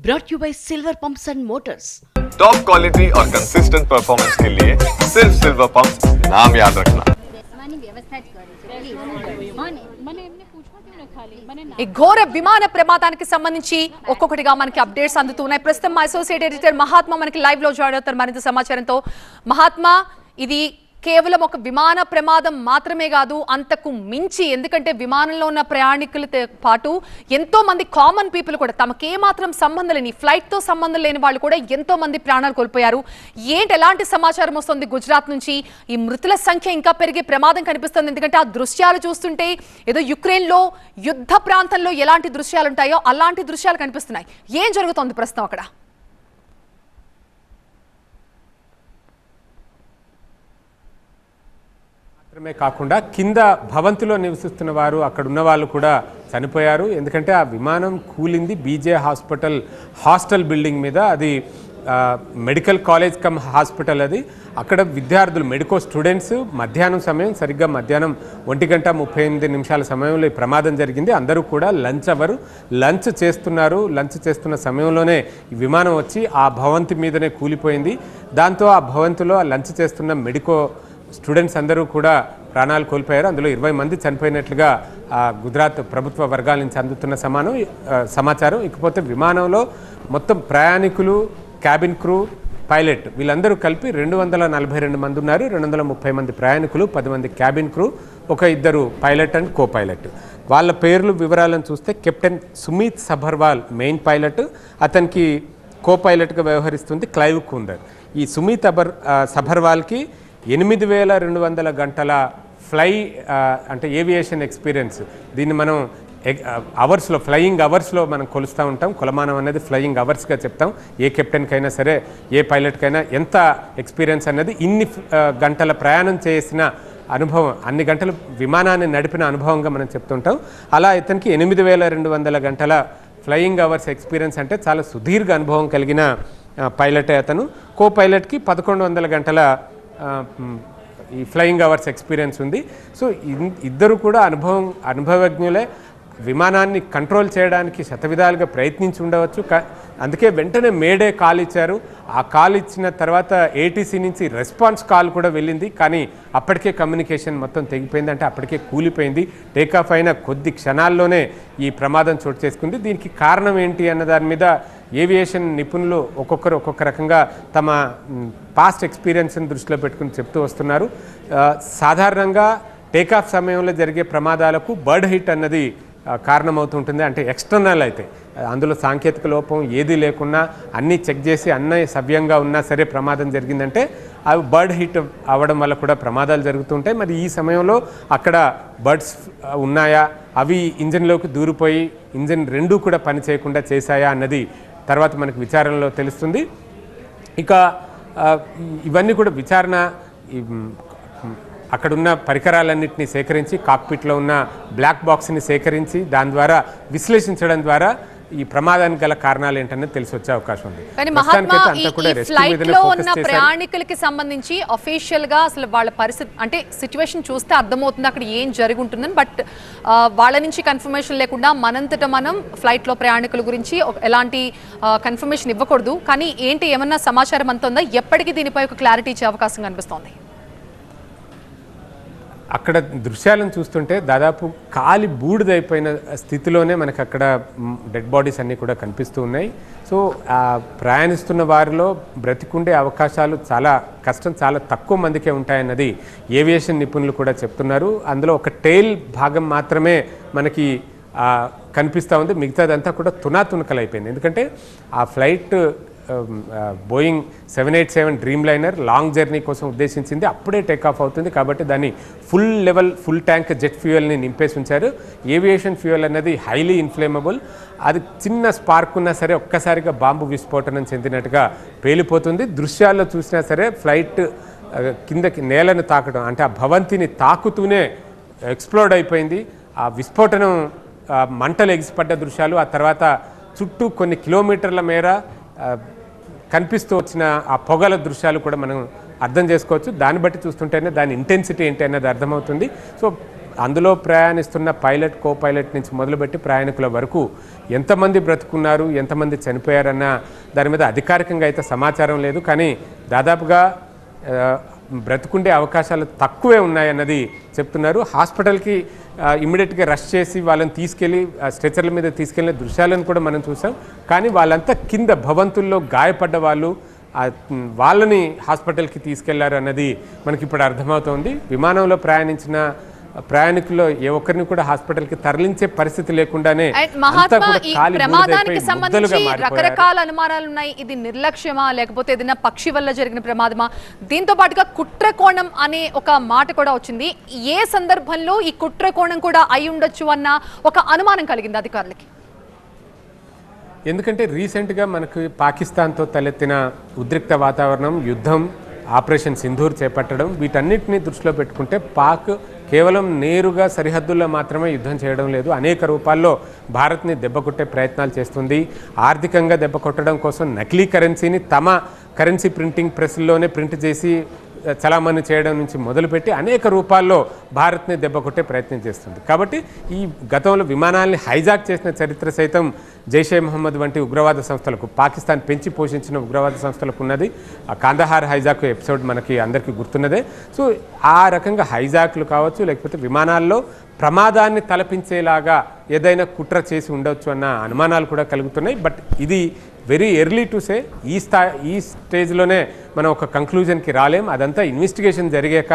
brought you by Silver Pumps and Motors. Top quality और consistent performance के लिए सिर्फ सिल्वर पंप्स नाम याद रखना। ఈ ఘోర విమాన ప్రమాదానికి సంబంధించి ఒక్కొక్కటిగా మనకి అప్డేట్స్ అందుతున్నాయి. ప్రస్తుతం మా అసోసియేట్ ఎడిటర్ మహాత్మా మనకి లైవ్ లో జాయిన్ అవుతారు మరింత సమాచారంతో. మహాత్మా, ఇది కేవలం ఒక విమాన ప్రమాదం మాత్రమే కాదు, అంతకు మించి. ఎందుకంటే విమానంలో ఉన్న ప్రయాణికులతో పాటు ఎంతో మంది కామన్ పీపుల్ కూడా, తమకే మాత్రం సంబంధం లేని, ఫ్లైట్ తో సంబంధం లేని వాళ్ళు కూడా ఎంతో మంది ప్రాణాలు కోల్పోయారు. ఎలాంటి సమాచారం వస్తుంది గుజరాత్ నుంచి? ఈ మృతుల సంఖ్య ఇంకా పెరిగే ప్రమాదం కనిపిస్తుంది. ఎందుకంటే ఆ దృశ్యాలు చూస్తుంటే ఏదో యుక్రెయిన్ లో యుద్ధ ప్రాంతంలో ఎలాంటి దృశ్యాలు ఉంటాయో అలాంటి దృశ్యాలు కనిపిస్తున్నాయి. ఏం జరుగుతోంది ప్రస్తుతం అక్కడ? మాత్రమే కాకుండా కింద భవంతిలో నివసిస్తున్న వారు, అక్కడ ఉన్న వాళ్ళు కూడా చనిపోయారు. ఎందుకంటే ఆ విమానం కూలింది బీజే హాస్టల్ బిల్డింగ్ మీద. అది మెడికల్ కాలేజ్ కమ్ హాస్పిటల్. అది అక్కడ విద్యార్థులు, మెడికో స్టూడెంట్స్, మధ్యాహ్నం సమయం, సరిగ్గా మధ్యాహ్నం 1:38 సమయంలో ఈ ప్రమాదం జరిగింది. అందరూ కూడా లంచ్ చేస్తున్నారు. లంచ్ చేస్తున్న సమయంలోనే ఈ విమానం వచ్చి ఆ భవంతి మీదనే కూలిపోయింది. దాంతో ఆ భవంతిలో లంచ్ చేస్తున్న మెడికో స్టూడెంట్స్ అందరూ కూడా ప్రాణాలు కోల్పోయారు. అందులో 20 మంది చనిపోయినట్లుగా గుజరాత్ ప్రభుత్వ వర్గాల నుంచి అందుతున్న సమాచారం. ఇకపోతే విమానంలో మొత్తం ప్రయాణికులు, క్యాబిన్ క్రూ, పైలట్ వీళ్ళందరూ కలిపి 242 మంది ఉన్నారు. 230 మంది ప్రయాణికులు, 10 మంది cabin crew, 1-2 pilot and co pilot. వాళ్ళ పేర్లు, వివరాలను చూస్తే captain Sumit Sabharwal main pilot, అతనికి కో పైలట్గా వ్యవహరిస్తుంది క్లైవ్ కుందర్. ఈ సుమిత్ సభర్వాల్కి 8200 గంటల అంటే ఏవియేషన్ ఎక్స్పీరియన్స్. దీన్ని మనం అవర్స్లో, ఫ్లయింగ్ అవర్స్లో మనం కొలుస్తూ ఉంటాం. కొలమానం అనేది ఫ్లయింగ్ అవర్స్గా చెప్తాం. ఏ కెప్టెన్కైనా సరే, ఏ పైలట్కైనా ఎంత ఎక్స్పీరియన్స్ అన్నది, ఇన్ని గంటల ప్రయాణం చేసిన అనుభవం, అన్ని గంటలు విమానాన్ని నడిపిన అనుభవంగా మనం చెప్తుంటాం. అలా ఇతనికి 8200 గంటల ఫ్లయింగ్ అవర్స్ ఎక్స్పీరియన్స్ అంటే చాలా సుదీర్ఘ అనుభవం కలిగిన పైలటే అతను. కో పైలట్కి 1100 గంటల ఈ ఫ్లయింగ్ అవర్స్ ఎక్స్పీరియన్స్ ఉంది. సో ఇద్దరు కూడా అనుభవజ్ఞులే. విమానాన్ని కంట్రోల్ చేయడానికి శతవిధాలుగా ప్రయత్నించి ఉండవచ్చు. అందుకే వెంటనే మేడే కాల్ ఇచ్చారు. ఆ కాల్ ఇచ్చిన తర్వాత ఏటీసీ నుంచి రెస్పాన్స్ కాల్ కూడా వెళ్ళింది. కానీ అప్పటికే కమ్యూనికేషన్ మొత్తం తెగిపోయింది. అంటే అప్పటికే కూలిపోయింది. టేకాఫ్ అయిన కొద్ది క్షణాల్లోనే ఈ ప్రమాదం చోటు చేసుకుంది. దీనికి కారణం ఏంటి అన్న దాని మీద ఏవియేషన్ నిపుణులు ఒక్కొక్కరు ఒక్కొక్క రకంగా తమ పాస్ట్ ఎక్స్పీరియన్స్ని దృష్టిలో పెట్టుకుని చెప్తూ వస్తున్నారు. సాధారణంగా టేకాఫ్ సమయంలో జరిగే ప్రమాదాలకు బర్డ్ హిట్ అన్నది కారణమవుతుంటుంది. అంటే ఎక్స్టర్నల్ అయితే, అందులో సాంకేతిక లోపం ఏది లేకున్నా, అన్నీ చెక్ చేసి అన్నీ సవ్యంగా ఉన్నా సరే ప్రమాదం జరిగిందంటే అవి బర్డ్ హిట్ అవ్వడం వల్ల కూడా ప్రమాదాలు జరుగుతుంటాయి. మరి ఈ సమయంలో అక్కడ బర్డ్స్ ఉన్నాయా, అవి ఇంజన్లోకి దూరిపోయి ఇంజన్ రెండూ కూడా పని చేయకుండా చేశాయా అన్నది తర్వాత మనకు విచారణలో తెలుస్తుంది. ఇక ఇవన్నీ కూడా విచారణ, అక్కడున్న పరికరాలన్నింటినీ సేకరించి, కాక్పిట్లో ఉన్న బ్లాక్ బాక్స్ని సేకరించి దాని ద్వారా విశ్లేషించడం ద్వారా ఈ ప్రమాదానికి గల కారణాలు ఏంటనేది తెలిసి వచ్చే అవకాశం ఉంది. కానీ మహాత్మా, ఈ ఫ్లైట్ లో ఉన్న ప్రయాణికులకి సంబంధించి అఫీషియల్ గా అసలు వాళ్ళ పరిస్థితి, అంటే సిచ్యువేషన్ చూస్తే అర్థమవుతుంది అక్కడ ఏం జరిగి ఉంటుందని. బట్ వాళ్ళ నుంచి కన్ఫర్మేషన్ లేకుండా మనంతట మనం ఫ్లైట్ లో ప్రయాణికుల గురించి ఎలాంటి కన్ఫర్మేషన్ ఇవ్వకూడదు. కానీ ఏమన్నా సమాచారం అంత ఉందా? ఎప్పటికీ దీనిపై ఒక క్లారిటీ ఇచ్చే అవకాశం కనిపిస్తోంది? అక్కడ దృశ్యాలను చూస్తుంటే దాదాపు కాలి బూడిదైపోయిన స్థితిలోనే మనకు అక్కడ డెడ్ బాడీస్ అన్నీ కూడా కనిపిస్తూ ఉన్నాయి. సో ప్రయాణిస్తున్న వారిలో బ్రతికుండే అవకాశాలు చాలా కష్టం, చాలా తక్కువ మందికే ఉంటాయన్నది ఏవియేషన్ నిపుణులు కూడా చెప్తున్నారు. అందులో ఒక టెయిల్ భాగం మాత్రమే మనకి కనిపిస్తూ ఉంది. మిగతాదంతా కూడా తునాతునకలైపోయింది. ఎందుకంటే ఆ flight Boeing 787 dream liner long journey కోసం ఉద్దేశించింది. అప్పుడే టేకాఫ్ అవుతుంది కాబట్టి దాన్ని ఫుల్ ట్యాంక్ జెట్ ఫ్యూయల్ని నింపేసి ఉంచారు. ఏవియేషన్ ఫ్యూయల్ అనేది హైలీ ఇన్ఫ్లేమబుల్. అది చిన్న స్పార్క్ ఉన్నా సరే ఒక్కసారిగా బాంబు విస్ఫోటనం చెందినట్టుగా పేలిపోతుంది. దృశ్యాల్లో చూసినా సరే ఫ్లైట్ కిందకి నేలను తాకడం, అంటే ఆ భవంతిని తాకుతూనే ఎక్స్ప్లోడ్ అయిపోయింది. ఆ విస్ఫోటనం, మంటలు ఎగిసిపడ్డ దృశ్యాలు, ఆ తర్వాత చుట్టూ కొన్ని కిలోమీటర్ల మేర కనిపిస్తూ వచ్చిన ఆ పొగల దృశ్యాలు కూడా మనం అర్థం చేసుకోవచ్చు. దాన్ని బట్టి చూస్తుంటేనే దాని ఇంటెన్సిటీ ఏంటి అన్నది అర్థమవుతుంది. సో అందులో ప్రయాణిస్తున్న పైలట్ కో పైలట్ నుంచి మొదలుపెట్టి ప్రయాణికుల వరకు ఎంతమంది బ్రతుకున్నారు, ఎంతమంది చనిపోయారన్న దాని మీద అధికారికంగా అయితే సమాచారం లేదు. కానీ దాదాపుగా బ్రతుకుండే అవకాశాలు తక్కువే ఉన్నాయన్నది చెప్తున్నారు. హాస్పిటల్కి ఇమ్మీడియట్గా రష్ చేసి వాళ్ళని తీసుకెళ్ళి స్ట్రెచర్ల మీద తీసుకెళ్ళిన దృశ్యాలను కూడా మనం చూసాం. కానీ వాళ్ళంతా కింద భవంతుల్లో గాయపడ్డ వాళ్ళని హాస్పిటల్కి తీసుకెళ్లారు అన్నది మనకి ఇప్పుడు అర్థమవుతోంది. విమానంలో ప్రయాణించిన ప్రయాణికుల్లో ఏ ఒక్కరిని కూడా హాస్పిటల్కి తరలించే పరిస్థితి లేకుండానే మహాత్మా ఈ ప్రమాదానికి సంబంధించి రకరకాల అనుమానాలు ఉన్నాయి. ఇది నిర్లక్ష్యమా లేకపోతే ఏదైనా పక్షి వల్ల జరిగిన ప్రమాదమా? దీంతో పాటుగా కుట్రకోణం అనే ఒక మాట కూడా వచ్చింది. ఏ సందర్భంలో ఈ కుట్రకోణం కూడా అయి ఉండొచ్చు అన్న ఒక అనుమానం కలిగింది అధికారులకి. ఎందుకంటే రీసెంట్గా మనకు పాకిస్తాన్తో తలెత్తిన ఉద్రిక్త వాతావరణం, యుద్ధం, ఆపరేషన్ సింధూర్ చేపట్టడం, వీటన్నిటిని దృష్టిలో పెట్టుకుంటే పాక్ కేవలం నేరుగా సరిహద్దుల్లో మాత్రమే యుద్ధం చేయడం లేదు, అనేక రూపాల్లో భారత్ని దెబ్బకొట్టే ప్రయత్నాలు చేస్తుంది. ఆర్థికంగా దెబ్బ కొట్టడం కోసం నకిలీ కరెన్సీని తమ కరెన్సీ ప్రింటింగ్ ప్రెస్లోనే ప్రింట్ చేసి చలామణి చేయడం నుంచి మొదలుపెట్టి అనేక రూపాల్లో భారత్ని దెబ్బకొట్టే ప్రయత్నం చేస్తుంది. కాబట్టి ఈ గతంలో విమానాల్ని హైజాక్ చేసిన చరిత్ర సైతం జైషే మహమ్మద్ వంటి ఉగ్రవాద సంస్థలకు, పాకిస్తాన్ పెంచి పోషించిన ఉగ్రవాద సంస్థలకు ఉన్నది. ఆ కాందహార్ హైజాక్ ఎపిసోడ్ మనకి అందరికీ గుర్తున్నదే. సో ఆ రకంగా హైజాక్లు కావచ్చు, లేకపోతే విమానాల్లో ప్రమాదాన్ని తలపించేలాగా ఏదైనా కుట్ర చేసి ఉండొచ్చు అన్న అనుమానాలు కూడా కలుగుతున్నాయి. బట్ ఇది వెరీ ఎర్లీ టు సే. ఈ స్టేజ్లోనే మనం ఒక కంక్లూజన్కి రాలేం. అదంతా ఇన్వెస్టిగేషన్ జరిగాక,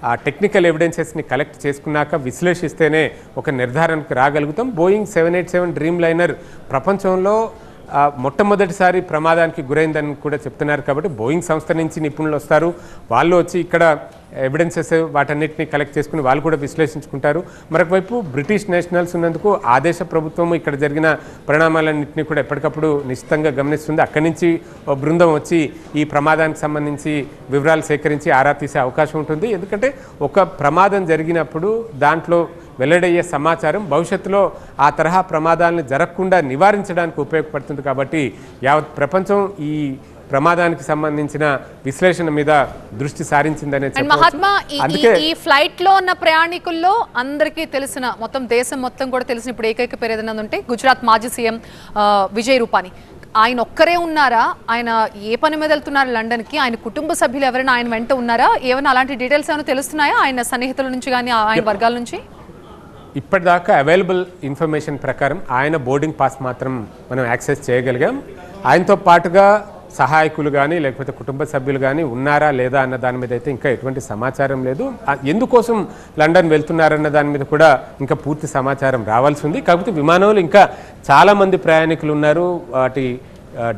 ఆ టెక్నికల్ ఎవిడెన్సెస్ని కలెక్ట్ చేసుకున్నాక, విశ్లేషిస్తేనే ఒక నిర్ధారణకు రాగలుగుతాం. బోయింగ్ 787 డ్రీమ్ లైనర్ ప్రపంచంలో మొట్టమొదటిసారి ప్రమాదానికి గురైందని కూడా చెప్తున్నారు. కాబట్టి బోయింగ్ సంస్థ నుంచి నిపుణులు వస్తారు, వాళ్ళు వచ్చి ఇక్కడ ఎవిడెన్సెస్ వాటన్నిటిని కలెక్ట్ చేసుకుని వాళ్ళు కూడా విశ్లేషించుకుంటారు. మరొకవైపు బ్రిటిష్ నేషనల్స్ ఉన్నందుకు ఆ దేశ ప్రభుత్వం ఇక్కడ జరిగిన పరిణామాలన్నింటినీ కూడా ఎప్పటికప్పుడు నిశ్చితంగా గమనిస్తుంది. అక్కడి నుంచి ఓ బృందం వచ్చి ఈ ప్రమాదానికి సంబంధించి వివరాలు సేకరించి ఆరా తీసే అవకాశం ఉంటుంది. ఎందుకంటే ఒక ప్రమాదం జరిగినప్పుడు దాంట్లో వెల్లడయ్యే సమాచారం భవిష్యత్తులో ఆ తరహా ప్రమాదాలను జరగకుండా నివారించడానికి ఉపయోగపడుతుంది. కాబట్టి యావత్ ప్రపంచం ఈ ప్రమాదానికి సంబంధించిన విశ్లేషణ మీద దృష్టి సారించిందనే మహాత్మా ఈ ఫ్లైట్ లో ఉన్న ప్రయాణికుల్లో అందరికీ తెలిసిన, మొత్తం దేశం మొత్తం కూడా తెలిసిన ఇప్పుడు ఏకైక పేరు ఏదైనా ఉంటే గుజరాత్ మాజీ సీఎం విజయ్ రూపానీ. ఆయన ఒక్కరే ఉన్నారా? ఆయన ఏ పని మీద వెళ్తున్నారు లండన్కి? ఆయన కుటుంబ సభ్యులు ఎవరైనా ఆయన వెంట ఉన్నారా? ఏమైనా అలాంటి డీటెయిల్స్ ఏమైనా తెలుస్తున్నాయా ఆయన సన్నిహితుల నుంచి కానీ ఆయన వర్గాల నుంచి? ఇప్పటిదాకా అవైలబుల్ ఇన్ఫర్మేషన్ ప్రకారం ఆయన బోర్డింగ్ పాస్ మాత్రం మనం యాక్సెస్ చేయగలిగాం. ఆయనతో పాటుగా సహాయకులు కానీ లేకపోతే కుటుంబ సభ్యులు కానీ ఉన్నారా లేదా అన్న దాని మీద అయితే ఇంకా ఎటువంటి సమాచారం లేదు. ఎందుకోసం లండన్ వెళ్తున్నారన్న దాని మీద కూడా ఇంకా పూర్తి సమాచారం రావాల్సి ఉంది. కాకపోతే విమానంలో ఇంకా చాలామంది ప్రయాణికులు ఉన్నారు. వాటి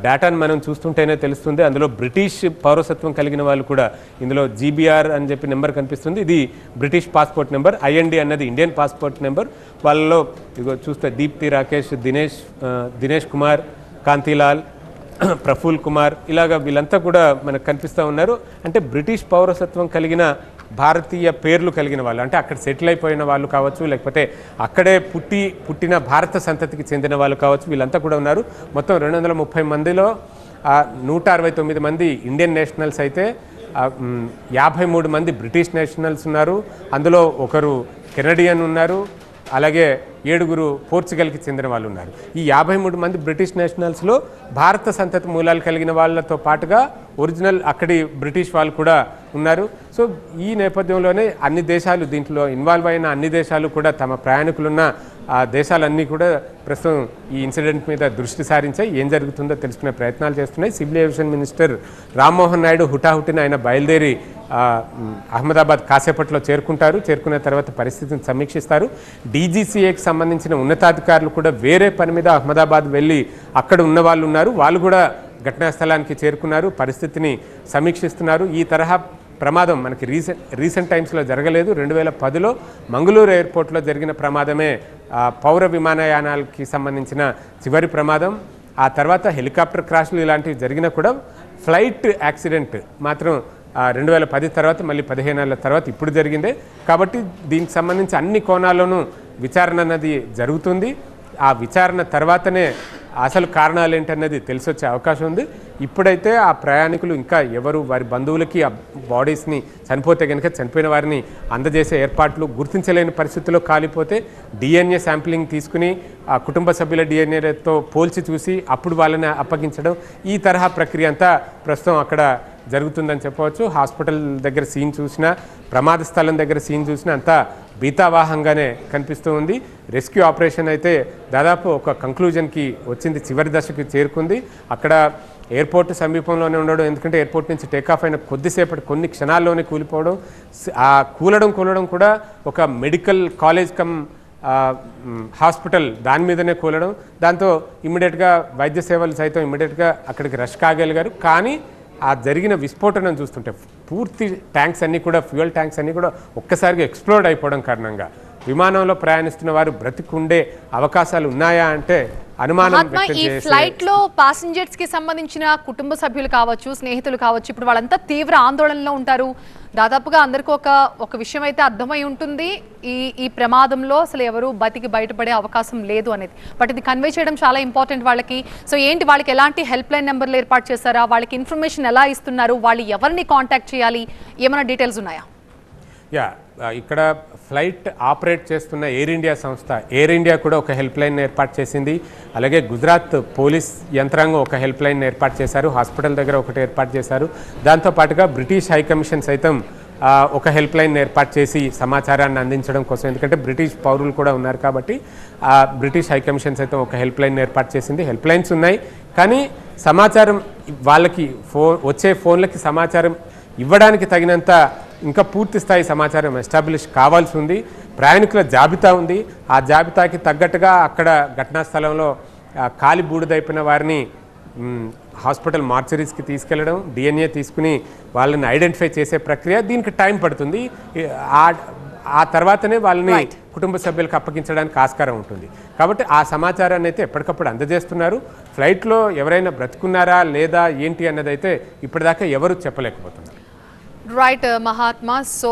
డేటాను మనం చూస్తుంటేనే తెలుస్తుంది. అందులో బ్రిటిష్ పౌరసత్వం కలిగిన వాళ్ళు కూడా, ఇందులో జీబీఆర్ అని చెప్పి నెంబర్ కనిపిస్తుంది, ఇది బ్రిటిష్ పాస్పోర్ట్ నెంబర్. ఐఎన్డి అన్నది ఇండియన్ పాస్పోర్ట్ నెంబర్. వాళ్ళలో ఇదిగో చూస్తే దీప్తి రాకేష్, దినేష్ కుమార్, కాంతిలాల్, ప్రఫుల్ కుమార్, ఇలాగా వీళ్ళంతా కూడా మనకు కనిపిస్తూ ఉన్నారు. అంటే బ్రిటిష్ పౌరసత్వం కలిగిన భారతీయ పేర్లు కలిగిన వాళ్ళు, అంటే అక్కడ సెటిల్ అయిపోయిన వాళ్ళు కావచ్చు, లేకపోతే అక్కడే పుట్టిన భారత సంతతికి చెందిన వాళ్ళు కావచ్చు, వీళ్ళంతా కూడా ఉన్నారు. మొత్తం 230 మందిలో 169 మంది ఇండియన్ నేషనల్స్ అయితే 53 మంది బ్రిటిష్ నేషనల్స్ ఉన్నారు. అందులో ఒకరు కెనడియన్ ఉన్నారు, అలాగే 7 పోర్చుగల్కి చెందిన వాళ్ళు ఉన్నారు. ఈ 53 మంది బ్రిటిష్ నేషనల్స్లో భారత సంతతి మూలాలు కలిగిన వాళ్ళతో పాటుగా ఒరిజినల్ అక్కడి బ్రిటిష్ వాళ్ళు కూడా ఉన్నారు. సో ఈ నేపథ్యంలోనే అన్ని దేశాలు, దీంట్లో ఇన్వాల్వ్ అయిన అన్ని దేశాలు కూడా తమ ప్రయాణికులున్న ఆ దేశాలన్నీ కూడా ప్రస్తుతం ఈ ఇన్సిడెంట్ మీద దృష్టి సారించాయి. ఏం జరుగుతుందో తెలుసుకునే ప్రయత్నాలు చేస్తున్నాయి. Civil aviation minister Rammohan Naidu హుటాహుటిన ఆయన బయలుదేరి అహ్మదాబాద్ కాసేపట్లో చేరుకుంటారు. చేరుకున్న తర్వాత పరిస్థితిని సమీక్షిస్తారు. డీజీసీఏకి సంబంధించిన ఉన్నతాధికారులు కూడా వేరే పని మీద అహ్మదాబాద్ వెళ్ళి అక్కడ ఉన్న వాళ్ళు ఉన్నారు. వాళ్ళు కూడా ఘటనా స్థలానికి చేరుకున్నారు, పరిస్థితిని సమీక్షిస్తున్నారు. ఈ తరహా ప్రమాదం మనకి రీసెంట్ టైమ్స్లో జరగలేదు. 2010లో మంగళూరు ఎయిర్పోర్ట్లో జరిగిన ప్రమాదమే పౌర విమానయానాలకి సంబంధించిన చివరి ప్రమాదం. ఆ తర్వాత హెలికాప్టర్ క్రాష్లు ఇలాంటివి జరిగినా కూడా ఫ్లైట్ యాక్సిడెంట్ మాత్రం 2010 తర్వాత మళ్ళీ 15 ఏళ్ళ తర్వాత ఇప్పుడు జరిగిందే. కాబట్టి దీనికి సంబంధించి అన్ని కోణాల్లోనూ విచారణ అన్నది జరుగుతుంది. ఆ విచారణ తర్వాతనే అసలు కారణాలు ఏంటన్నది తెలిసొచ్చే అవకాశం ఉంది. ఇప్పుడైతే ఆ ప్రయాణికులు ఇంకా ఎవరు వారి బంధువులకి ఆ బాడీస్ని చనిపోతే కనుక చనిపోయిన వారిని అందజేసే ఏర్పాట్లు గుర్తించలేని పరిస్థితుల్లో కాలిపోతే డిఎన్ఏ శాంప్లింగ్ తీసుకుని ఆ కుటుంబ సభ్యుల డిఎన్ఏతో పోల్చి చూసి అప్పుడు వాళ్ళని అప్పగించడం, ఈ తరహా ప్రక్రియ అంతా ప్రస్తుతం అక్కడ జరుగుతుందని చెప్పవచ్చు. హాస్పిటల్ దగ్గర సీన్ చూసినా, ప్రమాద స్థలం దగ్గర సీన్ చూసినా అంతా భీతావాహంగానే కనిపిస్తూ ఉంది. రెస్క్యూ ఆపరేషన్ అయితే దాదాపు ఒక కంక్లూజన్కి వచ్చింది, చివరి దశకి చేరుకుంది. అక్కడ ఎయిర్పోర్ట్ సమీపంలోనే ఉండడం, ఎందుకంటే ఎయిర్పోర్ట్ నుంచి టేకాఫ్ అయిన కొద్దిసేపటి కొన్ని క్షణాల్లోనే కూలిపోవడం, ఆ కూలడం కూడా ఒక మెడికల్ కాలేజ్ కమ్ హాస్పిటల్ దాని మీదనే కూలడం. దాంతో ఇమ్మీడియట్గా వైద్య సేవలు సైతం ఇమ్మీడియట్గా అక్కడికి రష్ కాగలిగారు. కానీ ఆ జరిగిన విస్ఫోటనం చూస్తుంటే పూర్తి ట్యాంక్స్ అన్నీ కూడా, ఫ్యూయల్ ట్యాంక్స్ అన్నీ కూడా ఒక్కసారిగా ఎక్స్ప్లోడ్ అయిపోవడం కారణంగా విమానంలో ప్రయాణిస్తున్న వారు బ్రతికుండే అవకాశాలు ఉన్నాయా అంటే అనుమానం మహాత్మా, వ్యక్తం ఈ చేసే ఫ్లైట్ లో ప్యాసింజర్స్ కి సంబంధించిన కుటుంబ సభ్యులు కావచ్చు, స్నేహితులు కావచ్చు, ఇప్పుడు వాళ్ళంతా తీవ్ర ఆందోళనలో ఉంటారు. దాదాపుగా అందరికీ ఒక విషయం అయితే అర్థమై ఉంటుంది, ఈ ప్రమాదంలో అసలు ఎవరు బతికి బయటపడే అవకాశం లేదు అనేది. బట్ ఇది కన్వే చేయడం చాలా ఇంపార్టెంట్ వాళ్ళకి. సో ఏంటి, వాళ్ళకి ఎలాంటి హెల్ప్ లైన్ నెంబర్లు ఏర్పాటు చేశారా, వాళ్ళకి ఇన్ఫర్మేషన్ ఎలా ఇస్తున్నారు, వాళ్ళు ఎవరిని కాంటాక్ట్ చేయాలి, ఏమైనా డీటెయిల్స్ ఉన్నాయా? ఇక్కడ ఫ్లైట్ ఆపరేట్ చేస్తున్న ఎయిర్ ఇండియా సంస్థ, ఎయిర్ ఇండియా కూడా ఒక హెల్ప్ లైన్ ఏర్పాటు చేసింది. అలాగే గుజరాత్ పోలీస్ యంత్రాంగం ఒక హెల్ప్ లైన్ ఏర్పాటు చేశారు, హాస్పిటల్ దగ్గర ఒకటి ఏర్పాటు చేశారు. దాంతోపాటుగా బ్రిటిష్ హై కమిషన్ సైతం ఒక హెల్ప్ లైన్ ఏర్పాటు చేసి సమాచారాన్ని అందించడం కోసం, ఎందుకంటే బ్రిటిష్ పౌరులు కూడా ఉన్నారు కాబట్టి బ్రిటిష్ హై కమిషన్ సైతం ఒక హెల్ప్ లైన్ ఏర్పాటు చేసింది. హెల్ప్ లైన్స్ ఉన్నాయి, కానీ సమాచారం వాళ్ళకి వచ్చే ఫోన్లకి సమాచారం ఇవ్వడానికి తగినంత ఇంకా పూర్తి స్థాయి సమాచారం ఎస్టాబ్లిష్ కావాల్సి ఉంది. ప్రయాణికుల జాబితా ఉంది, ఆ జాబితాకి తగ్గట్టుగా అక్కడ ఘటనా స్థలంలో కాలి బూడిదైపోయిన వారిని హాస్పిటల్ మార్చరీస్కి తీసుకెళ్లడం, డిఎన్ఏ తీసుకుని వాళ్ళని ఐడెంటిఫై చేసే ప్రక్రియ, దీనికి టైం పడుతుంది. ఆ తర్వాతనే వాళ్ళని కుటుంబ సభ్యులకు అప్పగించడానికి ఆస్కారం ఉంటుంది. కాబట్టి ఆ సమాచారాన్ని అయితే ఎప్పటికప్పుడు అందజేస్తున్నారు. ఫ్లైట్లో ఎవరైనా బ్రతుకున్నారా లేదా ఏంటి అన్నదైతే ఇప్పటిదాకా ఎవరు చెప్పలేకపోతున్నారు. రైట్ మహాత్మా. సో